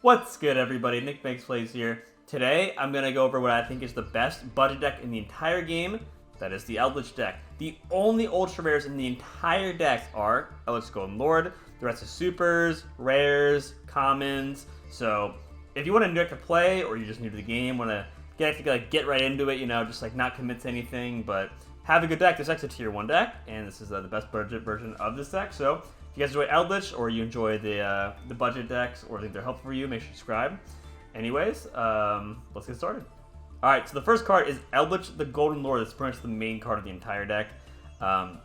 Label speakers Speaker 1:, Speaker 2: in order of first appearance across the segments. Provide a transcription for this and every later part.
Speaker 1: What's good, everybody? NicMakesPlays here. Today, I'm going to go over what I think is the best budget deck in the entire game. That is the Eldlich deck. The only ultra rares in the entire deck are Eldlich Golden Lord. The rest is supers, rares, commons. So, if you want a new deck to play, or you're just new to the game, want to get right into it, just not commit to anything, but have a good deck. This deck's a tier 1 deck, and this is the best budget version of this deck. So, if you guys enjoy Eldlich, or you enjoy the budget decks, or think they're helpful for you, make sure to subscribe. Anyways, let's get started. Alright, so the first card is Eldlich the Golden Lord. That's pretty much the main card of the entire deck. So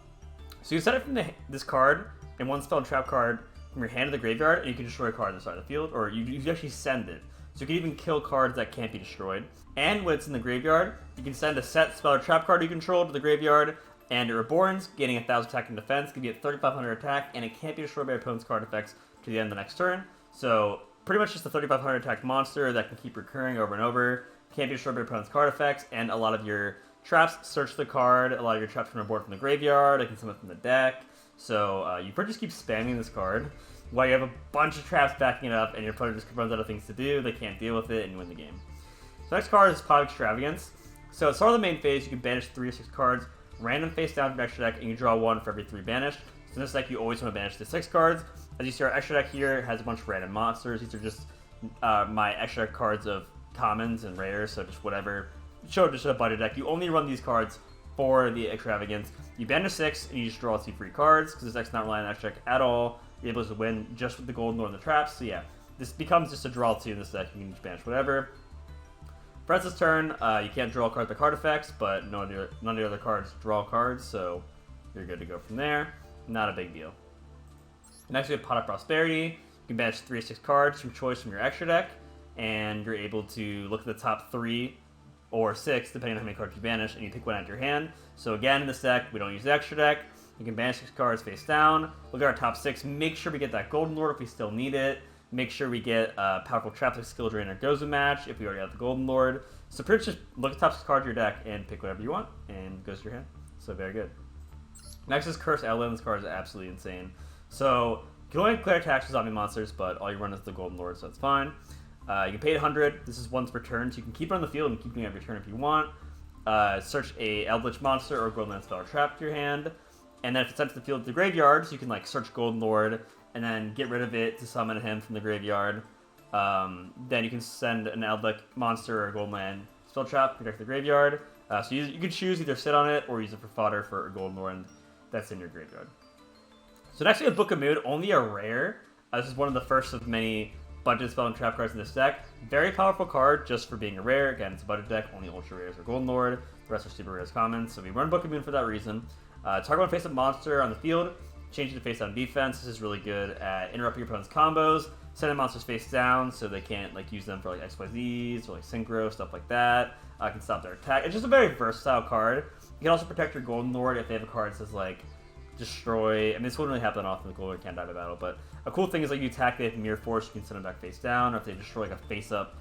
Speaker 1: you set it from this card, and one spell and trap card from your hand to the graveyard, and you can destroy a card on the side of the field, or you actually send it. So you can even kill cards that can't be destroyed. And when it's in the graveyard, you can send a set spell or trap card you control to the graveyard, and it reborns, gaining 1,000 attack and defense, can be at 3,500 attack, and it can't be destroyed by opponent's card effects to the end of the next turn. So pretty much just a 3,500 attack monster that can keep recurring over and over, can't be destroyed by opponent's card effects, and a lot of your traps search the card, a lot of your traps can reboard from the graveyard, I can summon from the deck. So you pretty just keep spamming this card while you have a bunch of traps backing it up, and your opponent just runs out of things to do, they can't deal with it, and you win the game. So next card is paleozoic extravagance. So at the start of the main phase, you can banish 3 or 6 cards, random face down from your extra deck, and you draw 1 for every 3 banished. So in this deck, you always want to banish the 6 cards. As you see, our extra deck here has a bunch of random monsters. These are just my extra deck cards of commons and rares, so just whatever. Show just a budget deck. You only run these cards for the extravagance. You banish 6, and you just draw 2 free cards, because this deck's not relying on extra deck at all. You're able to win just with the Golden Lord and the traps. So yeah, this becomes just a draw 2 in this deck. You can just banish whatever. For Francis' turn, you can't draw cards by card effects, but none of the other cards draw cards, so you're good to go from there. Not a big deal. Next, we have Pot of Prosperity. You can banish 3 or 6 cards from choice from your extra deck, and you're able to look at the top 3 or 6, depending on how many cards you banish, and you pick one out of your hand. So again, in this deck, we don't use the extra deck. You can banish 6 cards face down. Look at our top 6. Make sure we get that Golden Lord if we still need it. Make sure we get powerful traps like Skill Drain or Gozu Match if we already have the Golden Lord. So pretty much just look at the top 6 cards of your deck and pick whatever you want, and it goes to your hand. So very good. Next is Curse Eldlich. This card is absolutely insane. So you can only declare attacks to zombie monsters, but all you run is the Golden Lord, so that's fine. You can pay 100. This is once per turn, so you can keep it on the field and keep doing it every turn if you want. Search a Eldlich monster or Golden Land spell or trap to your hand. And then if it's sent to the field to the graveyard, so you can search Golden Lord and then get rid of it to summon him from the graveyard. Then you can send an Eldlich monster or a Golden Land spell trap to protect the graveyard. So you can choose either sit on it or use it for fodder for a Golden Lord that's in your graveyard. So next we have Book of Mood, only a rare. This is one of the first of many budget spell and trap cards in this deck. Very powerful card just for being a rare. Again, it's a budget deck, only ultra rares or Golden Lord. The rest are super rares commons. So we run Book of Mood for that reason. Target one face-up monster on the field, change it to face-down defense. This is really good at interrupting your opponent's combos, sending monsters face down so they can't use them for XYZs or synchro, stuff like that. Can stop their attack. It's just a very versatile card. You can also protect your Golden Lord if they have a card that says destroy. I mean, this wouldn't really happen often. The Golden Lord can't die by battle, but a cool thing is you attack, they have Mirror Force, you can send them back face down, or if they destroy a face-up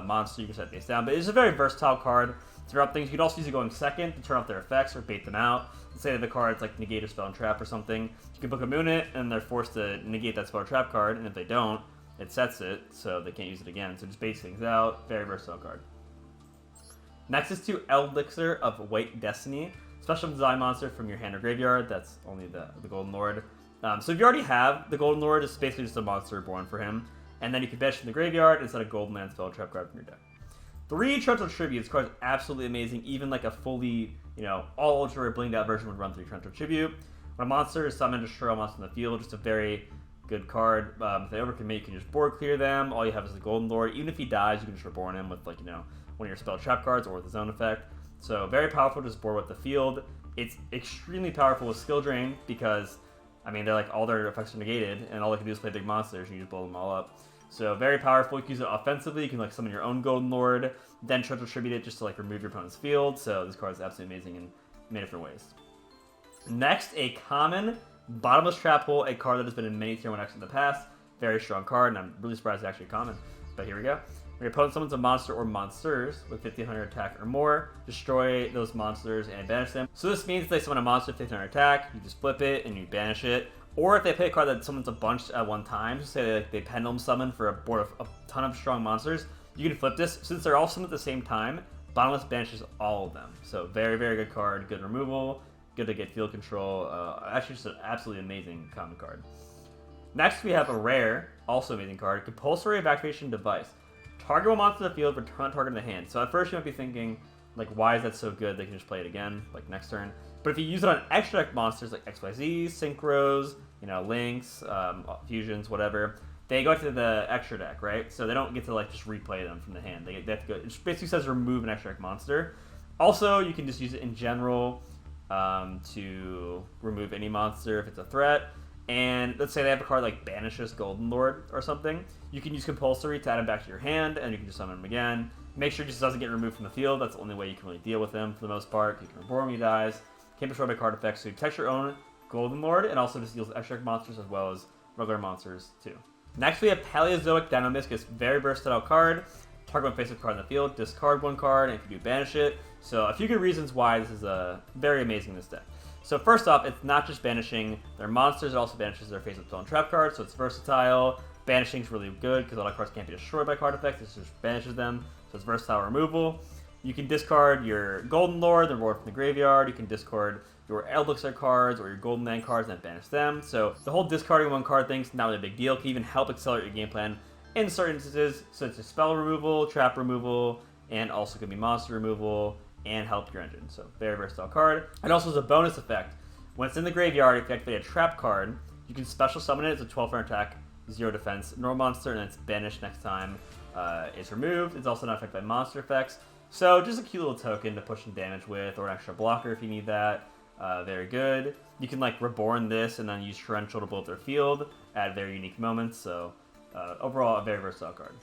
Speaker 1: monster, you can set it face down. But it's a very versatile card to interrupt things. You could also use it going second to turn off their effects or bait them out. Let's say that the card's negate a spell and trap or something. You can Book of Moon it, and they're forced to negate that spell or trap card, and if they don't, it sets it, so they can't use it again. So just baits things out. Very versatile card. Next is to Elixir of White Destiny. Special design monster from your hand or graveyard. That's only the Golden Lord. So if you already have the Golden Lord, it's basically just a monster born for him. And then you can banish from the graveyard instead of Golden Land spell or trap card from your deck. 3 Torrential Tribute. This card is absolutely amazing. Even a fully, all ultra rare blinged out version would run 3 Torrential Tribute. When a monster is summoned, destroy a monster in the field. Just a very good card. If they overcommit, you can just board clear them. All you have is the Golden Lord. Even if he dies, you can just reborn him with one of your spell trap cards or with his own effect. So very powerful to just board with the field. It's extremely powerful with Skill Drain because, they're all their effects are negated, and all they can do is play big monsters, and you just blow them all up. So very powerful. You can use it offensively. You can summon your own Golden Lord, then Torrential Tribute it just to remove your opponent's field. So this card is absolutely amazing in many different ways. Next, a common Bottomless Trap Hole, a card that has been in many tier 1 decks in the past. Very strong card, and I'm really surprised it's actually common. But here we go. When your opponent summons a monster or monsters with 1500 attack or more, destroy those monsters and banish them. So this means they summon a monster with 1500 attack, you just flip it and you banish it. Or if they play a card that summons a bunch at one time, so say they pendulum summon for a board of a ton of strong monsters, you can flip this. Since they're all summoned at the same time, Bottomless banishes all of them. So very, very good card, good removal, good to get field control. Actually, just an absolutely amazing common card. Next, we have a rare, also amazing card, Compulsory Evacuation Device. Target one monster in the field, return target in the hand. So at first you might be thinking, like, why is that so good? They can just play it again, like next turn. But if you use it on extra deck monsters like XYZ, Synchros, Links, Fusions, whatever, they go to the extra deck, right? So they don't get to like just replay them from the hand. They have to go. It basically says remove an extra deck monster. Also, you can just use it in general to remove any monster if it's a threat. And let's say they have a card like Banishes Golden Lord or something. You can use Compulsory to add him back to your hand, and you can just summon him again. Make sure he just doesn't get removed from the field. That's the only way you can really deal with him for the most part. You can reborn when he dies. Can't be destroyed by card effects, so you protect your own Golden Lord, and also just deals with extra monsters as well as regular monsters too. Next we have Paleozoic Dynamiscus, very versatile card. Target one face-up card in the field, discard one card, and if you do, banish it. So a few good reasons why this is very amazing in this deck. So first off, it's not just banishing their monsters, it also banishes their face-up spell and trap cards, so it's versatile. Banishing is really good because a lot of cards can't be destroyed by card effects, it just banishes them, so it's versatile removal. You can discard your Golden Lord, the reward from the graveyard. You can discard your Elixir cards or your Golden Land cards and banish them. So the whole discarding one card thing's not really a big deal. It can even help accelerate your game plan in certain instances. So it's a spell removal, trap removal, and also can be monster removal and help your engine. So very versatile card. It also has a bonus effect. When it's in the graveyard, if you activate a trap card, you can special summon it. It's a 12 turn attack, 0 defense, normal monster, and it's banished next time it's removed. It's also not affected by monster effects. So just a cute little token to push some damage with, or an extra blocker if you need that. Very good. You can like reborn this and then use Torrential to blow up their field at very unique moments. So overall, a very versatile card.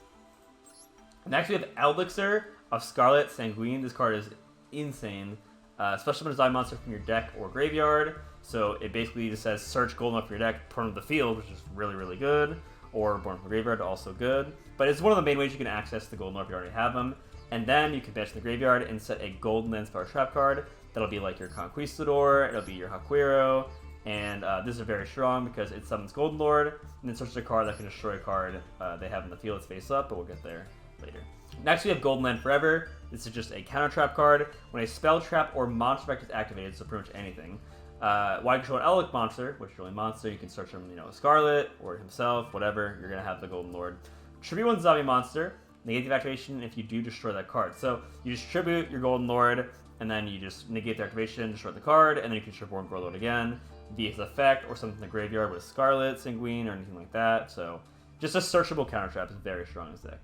Speaker 1: Next we have Elixir of Scarlet Sanguine. This card is insane. Special summon a design monster from your deck or graveyard. So it basically just says search Golden up from your deck, put it on the field, which is really, really good. Or born from the graveyard, also good. But it's one of the main ways you can access the Golden if you already have them. And then you can banish the graveyard and set a Golden Land Spell trap card. That'll be like your Conquistador, it'll be your Hakuya, and this is very strong because it summons Golden Lord, and then searches a card that can destroy a card they have in the field that's face up, but we'll get there later. Next we have Golden Land Forever. This is just a counter trap card. When a spell, trap, or monster effect is activated, so pretty much anything, while you control an Eldlich monster, which is really monster, you can search him, Scarlet, or himself, whatever, you're going to have the Golden Lord. Tribute one zombie monster. Negate the activation if you do destroy that card. So you just tribute your Golden Lord, and then you just negate the activation, destroy the card, and then you can tribute Golden Lord again via his effect or something in the graveyard with Scarlet, Sanguine, or anything like that. So just a searchable counter trap is very strong in this deck.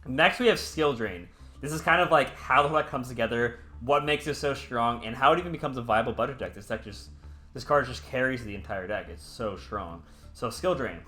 Speaker 1: Next we have Skill Drain. This is kind of like how the deck comes together, what makes it so strong, and how it even becomes a viable budget deck. This card just carries the entire deck. It's so strong. So Skill Drain.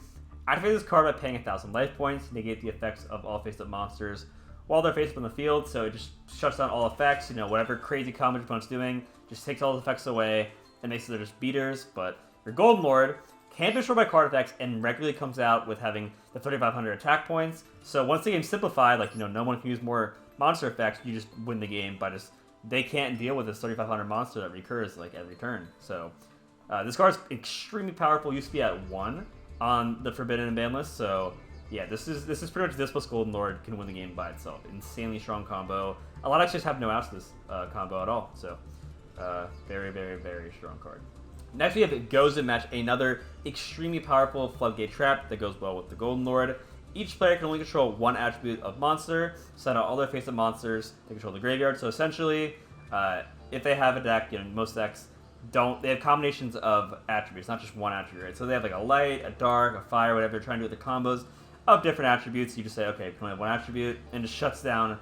Speaker 1: Activate this card by paying 1,000 life points, negate the effects of all face-up monsters while they're face-up on the field, so it just shuts down all effects, whatever crazy combo your opponent's doing, just takes all the effects away, and makes it they're just beaters, but your Golden Lord can't be destroyed by card effects and regularly comes out with having the 3,500 attack points, so once the game's simplified, no one can use more monster effects, you just win the game by they can't deal with this 3,500 monster that recurs every turn, so this card's extremely powerful, used to be at 1 on the Forbidden and Ban list, so yeah, this is pretty much this plus Golden Lord can win the game by itself. Insanely strong combo. A lot of decks have no outs to this combo at all, so very, very, very strong card. Next we have Goes in Match, another extremely powerful floodgate trap that goes well with the Golden Lord. Each player can only control one attribute of monster, send out all their face-up monsters, they control the graveyard, so essentially, if they have a deck, most decks, they have combinations of attributes, not just one attribute, right? So they have a light, a dark, a fire, whatever they're trying to do with the combos of different attributes. You just say, okay, we can only have one attribute, and it shuts down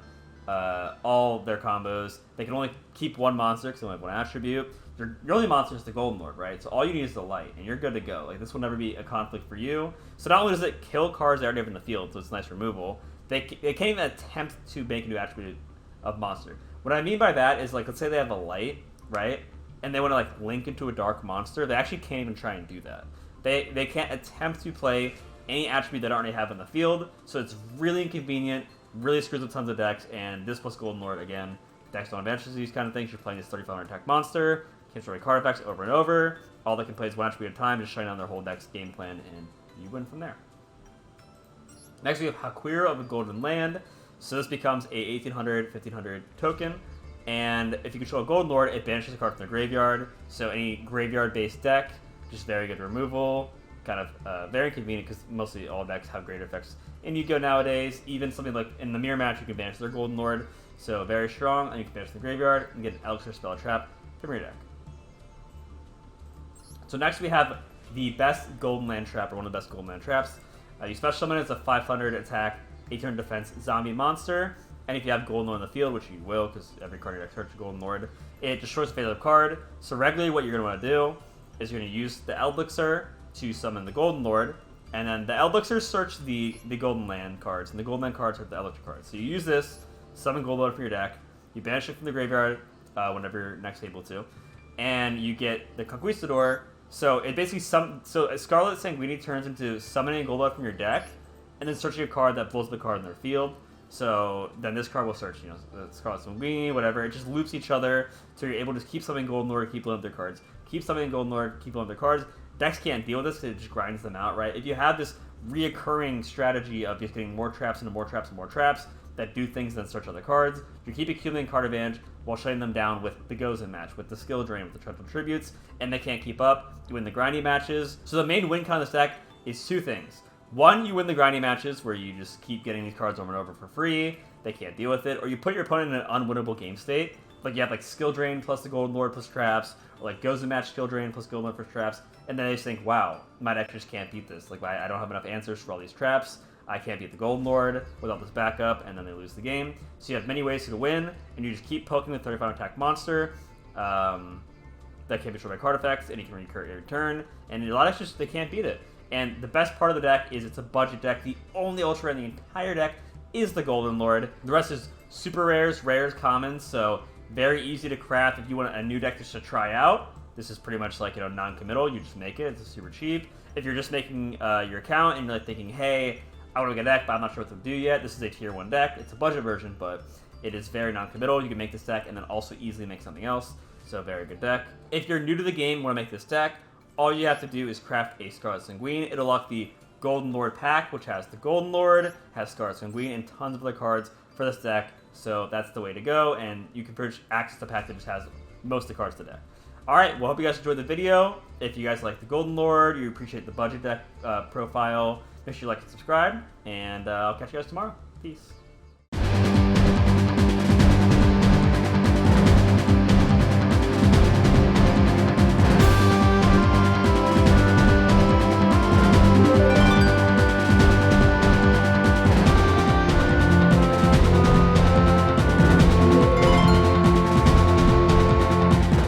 Speaker 1: all their combos. They can only keep one monster because they only have one attribute. Your only monster is the Golden Lord, right? So all you need is the light, and you're good to go. This will never be a conflict for you. So not only does it kill cards they already have in the field, so it's nice removal, they can't even attempt to make a new attribute of monster. What I mean by that is, let's say they have a light, right? And they want to link into a dark monster, they actually can't even try and do that. They can't attempt to play any attribute that they already have in the field, so it's really inconvenient, really screws up tons of decks, and this plus Golden Lord, again, decks don't advantage these kind of things. You're playing this 3,500 attack monster, can destroy card effects over and over. All they can play is one attribute at a time, just shutting down their whole deck's game plan, and you win from there. Next, we have Hakuya of the Golden Land. So this becomes a 1800, 1500 token. And if you control a Golden Lord, it banishes a card from their graveyard. So any graveyard-based deck, just very good removal. Kind of very convenient because mostly all decks have great effects in Yu-Gi-Oh! Nowadays. Even something like in the Mirror Match, you can banish their Golden Lord. So very strong, and you can banish the graveyard and get an Elixir spell or trap from your deck. So next we have the best Golden Land trap, or one of the best Golden Land traps. You special summon it as a 500 attack, 800 defense zombie monster. And if you have Golden Lord on the field, which you will, because every card in your deck starts with Golden Lord, it destroys a fatal card. So regularly what you're going to want to do is you're going to use the Elixir to summon the Golden Lord, and then the Elixir search the Golden Land cards, and the Golden Land cards are the Elixir cards. So you use this, summon Golden Lord from your deck, you banish it from the graveyard whenever you're next able to, and you get the Conquistador. So it basically so Scarlet Sanguini turns into summoning a Golden Lord from your deck, and then searching a card that blows up the card in their field. So then this card will search, you know, the Scarlet Sanguini, whatever. It just loops each other, so you're able to keep summoning Golden Lord, keep blowing up their cards. Keep summoning Golden Lord, keep blowing up their cards. Decks can't deal with this because it just grinds them out, right? If you have this reoccurring strategy of just getting more traps into more traps and more traps that do things and then search other cards, you keep accumulating card advantage while shutting them down with the Gozen match, with the skill drain, with the Treadful Tributes, and they can't keep up. You win the grindy matches. So the main win con of this deck is two things. One, you win the grindy matches where you just keep getting these cards over and over for free. They can't deal with it. Or you put your opponent in an unwinnable game state. Like you have like skill drain plus the Golden Lord plus traps, or like Gozen match skill drain plus Golden Lord plus traps, and then they just think, wow, my deck just can't beat this. Like I don't have enough answers for all these traps. I can't beat the Golden Lord without this backup, and then they lose the game. So you have many ways to win, and you just keep poking the 35 attack monster that can't be destroyed by card effects, and you can recur every turn. And a lot of just they can't beat it. And the best part of the deck is it's a budget deck. The only ultra rare in the entire deck is the Golden Lord. The rest is super rares, commons, so very easy to craft if you want a new deck just to try out. This is pretty much like, you know, non-committal. You just make it. It's super cheap. If you're just making your account and you're like thinking, hey, I want to make a deck, but I'm not sure what to do yet. This is a tier 1 deck. It's a budget version, but it is very non-committal. You can make this deck and then also easily make something else. So very good deck. If you're new to the game and want to make this deck, all you have to do is craft a Scarlet Sanguine. It'll lock the Golden Lord pack, which has the Golden Lord, has Scarlet Sanguine, and tons of other cards for this deck. So that's the way to go, and you can pretty much access the pack that just has most of the cards to the deck. Alright, well, hope you guys enjoyed the video. If you guys like the Golden Lord, you appreciate the budget deck profile, make sure you like and subscribe, and I'll catch you guys tomorrow. Peace.